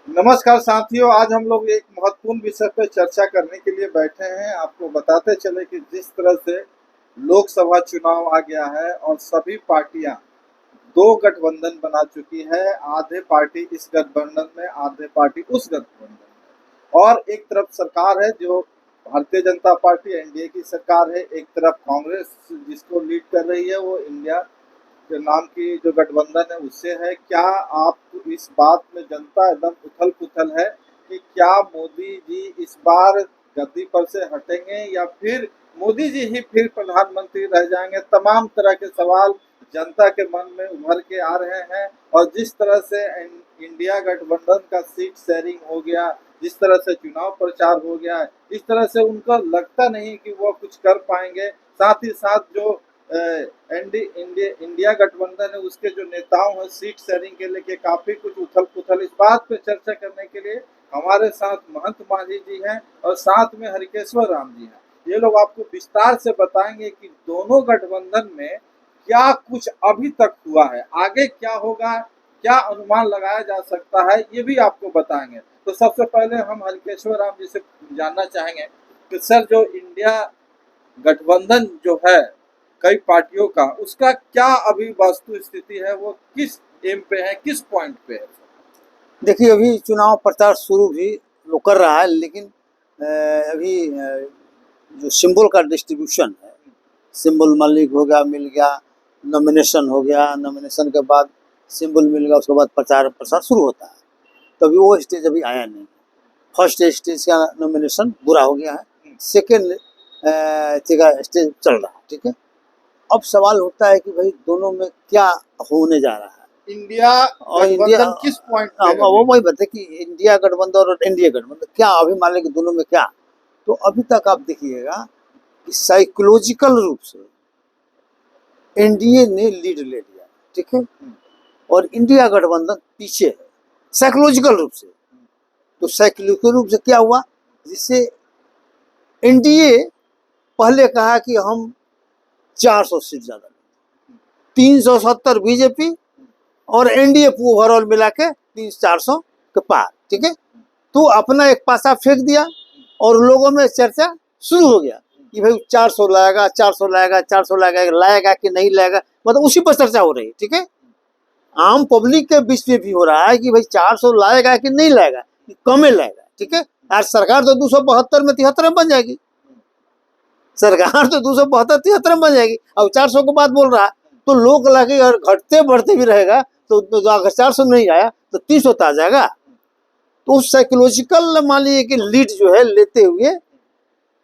नमस्कार साथियों, आज हम लोग एक महत्वपूर्ण विषय पर चर्चा करने के लिए बैठे हैं। आपको बताते चले कि जिस तरह से लोकसभा चुनाव आ गया है और सभी पार्टियां दो गठबंधन बना चुकी है। आधे पार्टी इस गठबंधन में, आधे पार्टी उस गठबंधन में। और एक तरफ सरकार है जो भारतीय जनता पार्टी एनडीए की सरकार है, एक तरफ कांग्रेस जिसको लीड कर रही है वो इंडिया के नाम की जो गठबंधन है उससे है। क्या आप इस बात में जनता एकदम उथल पुथल है कि क्या मोदी जी इस बार गद्दी पर से हटेंगे या फिर मोदी जी ही फिर प्रधानमंत्री रह जाएंगे? तमाम तरह के सवाल जनता के मन में उभर के आ रहे हैं। और जिस तरह से इंडिया गठबंधन का सीट शेयरिंग हो गया, जिस तरह से चुनाव प्रचार हो गया है, इस तरह से उनको लगता नहीं कि वो कुछ कर पाएंगे। साथ ही साथ जो इंडिया गठबंधन है उसके जो नेताओं हैं सीट शेयरिंग के लेके काफी कुछ उथल पुथल। इस बात पे चर्चा करने के लिए हमारे साथ महंत मांझी जी हैं और साथ में हरिकेश्वर राम जी हैं। ये लोग आपको विस्तार से बताएंगे कि दोनों गठबंधन में क्या कुछ अभी तक हुआ है, आगे क्या होगा, क्या अनुमान लगाया जा सकता है, ये भी आपको बताएंगे। तो सबसे पहले हम हरिकेश्वर राम जी से जानना चाहेंगे कि सर, जो इंडिया गठबंधन जो है कई पार्टियों का, उसका क्या अभी वास्तु स्थिति है, वो किस एम पे है, किस पॉइंट पे है? देखिए, अभी चुनाव प्रचार शुरू भी लोग कर रहा है, लेकिन अभी जो सिंबल का डिस्ट्रीब्यूशन है, सिंबल मालिक हो गया, मिल गया, नॉमिनेशन हो गया, नॉमिनेशन के बाद सिंबल मिल गया, उसके बाद प्रचार प्रसार शुरू होता है। तो अभी वो स्टेज अभी आया नहीं। फर्स्ट स्टेज का नॉमिनेशन पूरा हो गया है, सेकेंड स्टेज चल रहा है। ठीक है, अब सवाल होता है कि भाई दोनों में क्या होने जा रहा है। इंडिया और इंडिया, गठबंधन किस पॉइंट पे है वो अभी? वही बात है कि इंडिया गठबंधन और एनडीए गठबंधन क्या अभी मान लें कि दोनों में क्या। तो अभी तक आप देखिएगा कि साइकोलॉजिकल रूप से एनडीए ने लीड ले लिया। ठीक है, और इंडिया गठबंधन पीछे है साइकोलॉजिकल रूप से। तो साइकोलॉजिकल रूप से क्या हुआ, जिससे एनडीए पहले कहा कि हम 400 सीट ज्यादा, 370 बीजेपी और एनडीए ओवरऑल मिला के 300-400 के पार। ठीक है, तो अपना एक पासा फेंक दिया और लोगों में चर्चा शुरू हो गया कि भाई 400 लाएगा, 400 लाएगा, 400 लाएगा, लाएगा कि नहीं लाएगा, मतलब उसी पर चर्चा हो रही है। ठीक है, आम पब्लिक के बीच में भी हो रहा है कि भाई 400 लाएगा कि नहीं लाएगा, कि कम लाएगा। ठीक है, आज सरकार तो 272 में 73 में बन जाएगी, सरकार तो 272-73 में बन जाएगी। अब 400 को बात बोल रहा है, तो लोग लगे अगर घटते बढ़ते भी रहेगा तो अगर 400 नहीं आया तो 300 आ जाएगा। तो साइकोलॉजिकल मान लीजिए कि लीड जो है लेते हुए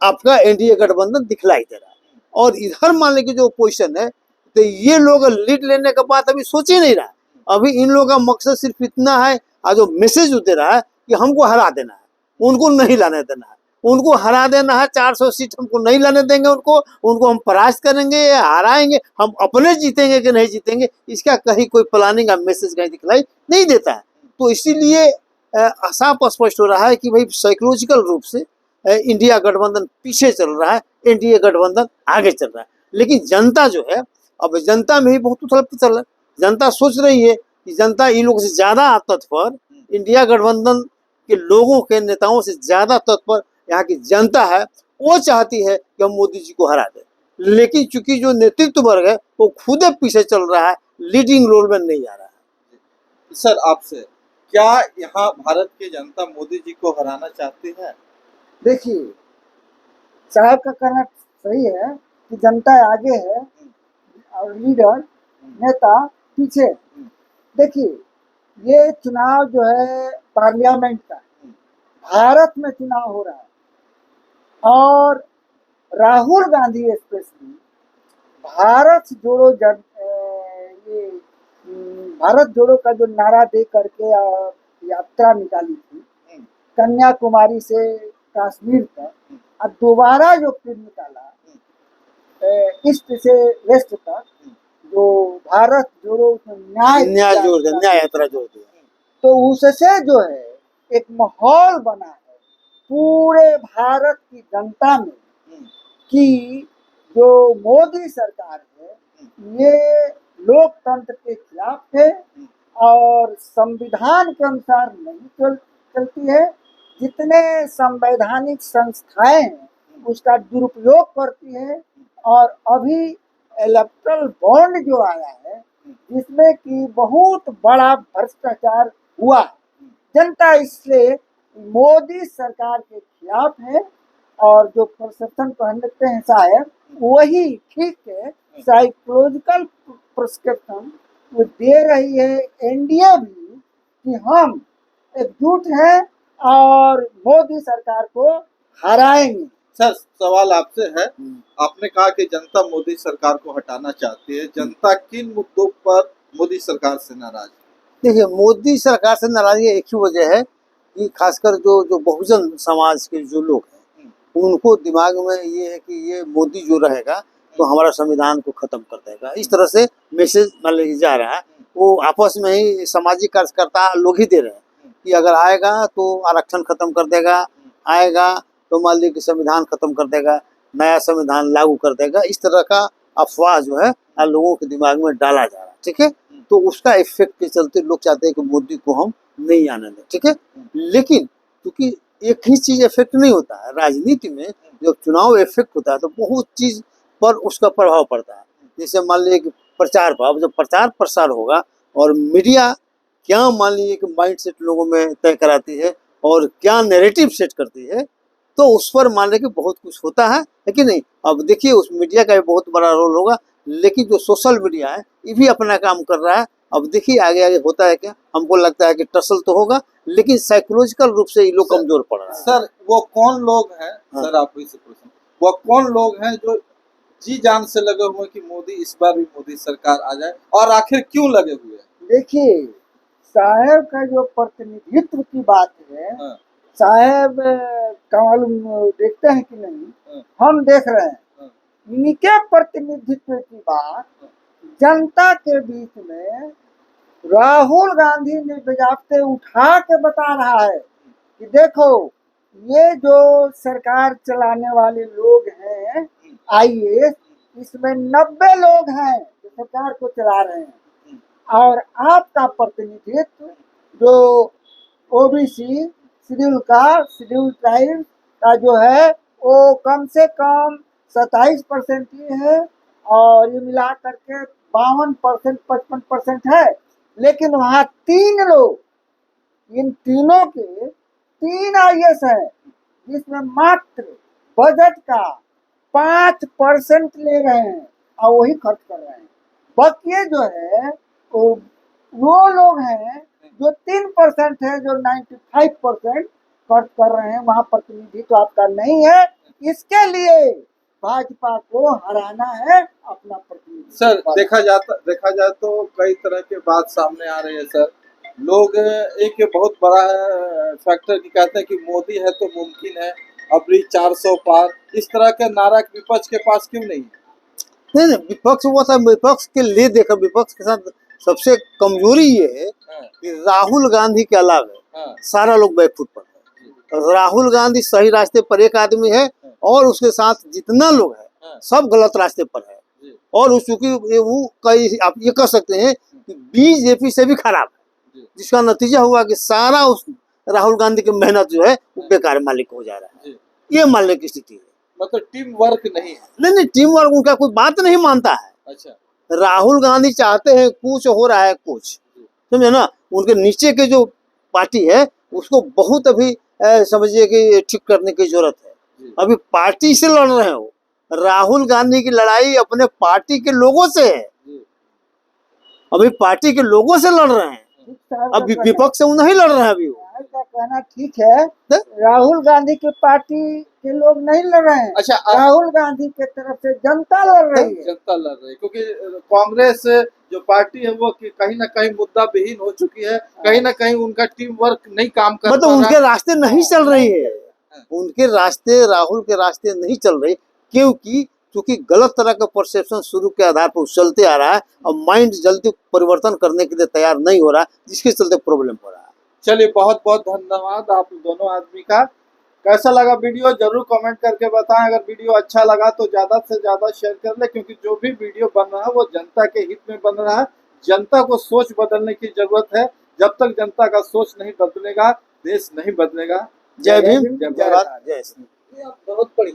आपका एनडीए गठबंधन दिखलाई दे रहा है। और इधर मान लीजिए जो पोजिशन है, तो ये लोग लीड लेने के बाद अभी सोच ही नहीं रहा है। अभी इन लोगों का मकसद सिर्फ इतना है, जो मैसेज दे रहा है कि हमको हरा देना है, उनको नहीं लाने देना है, उनको हरा देना है। 400 सीट हमको नहीं लाने देंगे, उनको हम परास्त करेंगे या हराएंगे, हम अपने जीतेंगे कि नहीं जीतेंगे, इसका कहीं कोई प्लानिंग का मैसेज कहीं दिखलाई नहीं देता है। तो इसीलिए साफ स्पष्ट हो रहा है कि भाई साइकोलॉजिकल रूप से इंडिया गठबंधन पीछे चल रहा है, एनडीए गठबंधन आगे चल रहा है। लेकिन जनता जो है, अब जनता में ही बहुत उथल पुथल है। जनता सोच रही है कि जनता इन लोगों से ज्यादा तत्पर, इंडिया गठबंधन के लोगों के नेताओं से ज्यादा तत्पर यहाँ की जनता है। वो चाहती है कि हम मोदी जी को हरा दें, लेकिन चूंकि जो नेतृत्व वर्ग है वो खुद पीछे चल रहा है, लीडिंग रोल में नहीं आ रहा है। सर, आपसे क्या यहाँ भारत की जनता मोदी जी को हराना चाहती है? देखिए, साहब का कहना सही है कि जनता आगे है और लीडर नेता पीछे है। देखिए, ये चुनाव जो है पार्लियामेंट का है, भारत में चुनाव हो रहा है और राहुल गांधी स्पेशली भारत जोड़ो ये भारत जोड़ो का जो नारा दे करके यात्रा निकाली थी कन्याकुमारी से कश्मीर तक, और दोबारा जो फिर निकाला ईस्ट से वेस्ट तक, जो भारत जोड़ो उसमें न्याय जोड़ दिया, न्याय यात्रा जोड़ दिया। तो उससे जो है एक माहौल बना है पूरे भारत की जनता में कि जो मोदी सरकार है ये लोकतंत्र के खिलाफ है और संविधान के अनुसार नहीं चलती है। जितने संवैधानिक संस्थाएं हैं उसका दुरुपयोग करती है। और अभी इलेक्ट्रल बॉन्ड जो आया है जिसमें कि बहुत बड़ा भ्रष्टाचार हुआ, जनता इसलिए मोदी सरकार के खिलाफ है। और जो परसेप्शन कहते हैं शायद वही ठीक है, साइकोलॉजिकल प्रिस्क्रिप्शन वो दे रही है एनडीए भी कि हम एकजुट हैं और मोदी सरकार को हराएंगे। सर सवाल आपसे है, आपने कहा कि जनता मोदी सरकार को हटाना चाहती है, जनता किन मुद्दों पर मोदी सरकार से नाराज है? देखिए, मोदी सरकार से नाराजगी एक ही वजह है कि खासकर जो बहुजन समाज के जो लोग हैं उनको दिमाग में ये है कि ये मोदी जो रहेगा तो हमारा संविधान को खत्म कर देगा। इस तरह से मैसेज मान लीजिए जा रहा है। वो आपस में ही सामाजिक कार्यकर्ता लोग ही दे रहे हैं कि अगर आएगा तो आरक्षण खत्म कर देगा, आएगा तो मान लीजिए कि संविधान खत्म कर देगा, नया संविधान लागू कर देगा। इस तरह का अफवाह जो है लोगों के दिमाग में डाला जा रहा है, ठीक है। तो उसका इफेक्ट के चलते लोग चाहते हैं कि मोदी को हम नहीं आने दें, ठीक है। लेकिन क्योंकि एक ही चीज इफेक्ट नहीं होता है, राजनीति में जब चुनाव इफेक्ट होता है तो बहुत चीज पर उसका प्रभाव पड़ता है। जैसे मान लीजिए कि प्रचार भाव, जब प्रचार प्रसार होगा और मीडिया क्या मान लीजिए कि माइंड सेट लोगों में तय कराती है और क्या नैरेटिव सेट करती है, तो उस पर मान लीजिए कि बहुत कुछ होता है कि नहीं। अब देखिए उस मीडिया का भी बहुत बड़ा रोल होगा, लेकिन जो सोशल मीडिया है ये भी अपना काम कर रहा है। अब देखिए आगे आगे होता है क्या, हमको लगता है कि टसल तो होगा लेकिन साइकोलॉजिकल रूप से ये लोग कमजोर पड़ रहा है। सर वो कौन लोग हैं, सर आप इसे प्रश्न, वो कौन लोग हैं जो जी जान से लगे हुए कि मोदी इस बार भी मोदी सरकार आ जाए, और आखिर क्यों लगे हुए हैं? देखिए साहब का जो प्रतिनिधित्व की बात है, साहब का मालूम देखते हैं कि नहीं, हम देख रहे हैं। इनके प्रतिनिधित्व की बात जनता के बीच में राहुल गांधी ने बजाते उठा के बता रहा है कि देखो ये जो सरकार चलाने वाले लोग हैं आईएएस, इसमें 90 लोग हैं जो सरकार को चला रहे हैं। और आपका प्रतिनिधित्व जो ओबीसी शेड्यूल ट्राइब का जो है वो कम से कम 27% ही है, और ये मिला करके 52% 55% है। लेकिन वहाँ 3 लोग, इन तीनों के 3 आईएएस हैं जिसमें मात्र बजट का 5% ले रहे हैं और वही खर्च कर रहे हैं। बाकी जो है वो लोग हैं जो 3% है जो 95% खर्च कर रहे हैं। वहाँ प्रतिनिधि तो आपका नहीं है, इसके लिए भाजपा को हराना है अपना प्रतिनिधि। सर देखा जाए तो कई तरह के बात सामने आ रही है सर। लोग एक बहुत बड़ा फैक्टर की कहते हैं कि मोदी है तो मुमकिन है अभी 400 पार, इस तरह के नारा विपक्ष के पास क्यों नहीं? नहीं, विपक्ष वो सब विपक्ष के लिए देखा, विपक्ष के साथ सबसे कमजोरी ये है कि राहुल गांधी के अलावा सारा लोग बैकफुट पर है। राहुल गांधी सही रास्ते पर एक आदमी है और उसके साथ जितना लोग है सब गलत रास्ते पर है। और चूंकि वो कई आप ये कह सकते हैं कि बीजेपी से भी खराब है, जिसका नतीजा हुआ कि सारा उस राहुल गांधी की मेहनत जो है वो बेकार मालिक हो जा रहा है। ये मानने की स्थिति है। मतलब टीम वर्क नहीं है? नहीं, टीम वर्क उनका कोई बात नहीं मानता है। अच्छा, राहुल गांधी चाहते हैं कुछ, हो रहा है कुछ, समझे ना। उनके नीचे के जो पार्टी है उसको बहुत अभी समझिए कि ठीक करने की जरूरत है। अभी पार्टी से लड़ रहे हो, राहुल गांधी की लड़ाई अपने पार्टी के लोगों से है, अभी पार्टी के लोगों से लड़ रहे हैं। अब विपक्ष से वो नहीं लड़ रहे हैं। अभी का कहना ठीक है, राहुल गांधी की पार्टी के लोग नहीं लड़ रहे हैं। अच्छा, राहुल गांधी के तरफ से जनता लड़ रही है। जनता लड़ रही है क्योंकि कांग्रेस जो पार्टी है वो कहीं ना कहीं मुद्दा विहीन हो चुकी है, कहीं ना कहीं उनका टीम वर्क नहीं काम कर मतलब उनके रास्ते नहीं चल रही है, उनके रास्ते, राहुल के रास्ते नहीं चल रही, क्योंकि गलत तरह का परसेप्शन शुरू के आधार पर चलते आ रहा है और माइंड जल्दी परिवर्तन करने के लिए तैयार नहीं हो रहा, जिसके चलते प्रॉब्लम हो रहा है। चलिए बहुत बहुत धन्यवाद आप दोनों आदमी का। कैसा लगा वीडियो जरूर कमेंट करके बताएं। अगर वीडियो अच्छा लगा तो ज्यादा से ज्यादा शेयर कर ले, क्योंकि जो भी वीडियो बन रहा है वो जनता के हित में बन रहा है, जनता को सोच बदलने की जरूरत है। जब तक जनता का सोच नहीं बदलेगा, देश नहीं बदलेगा। जय भीम, जय जय भारत, जय श्री। बहुत बढ़िया।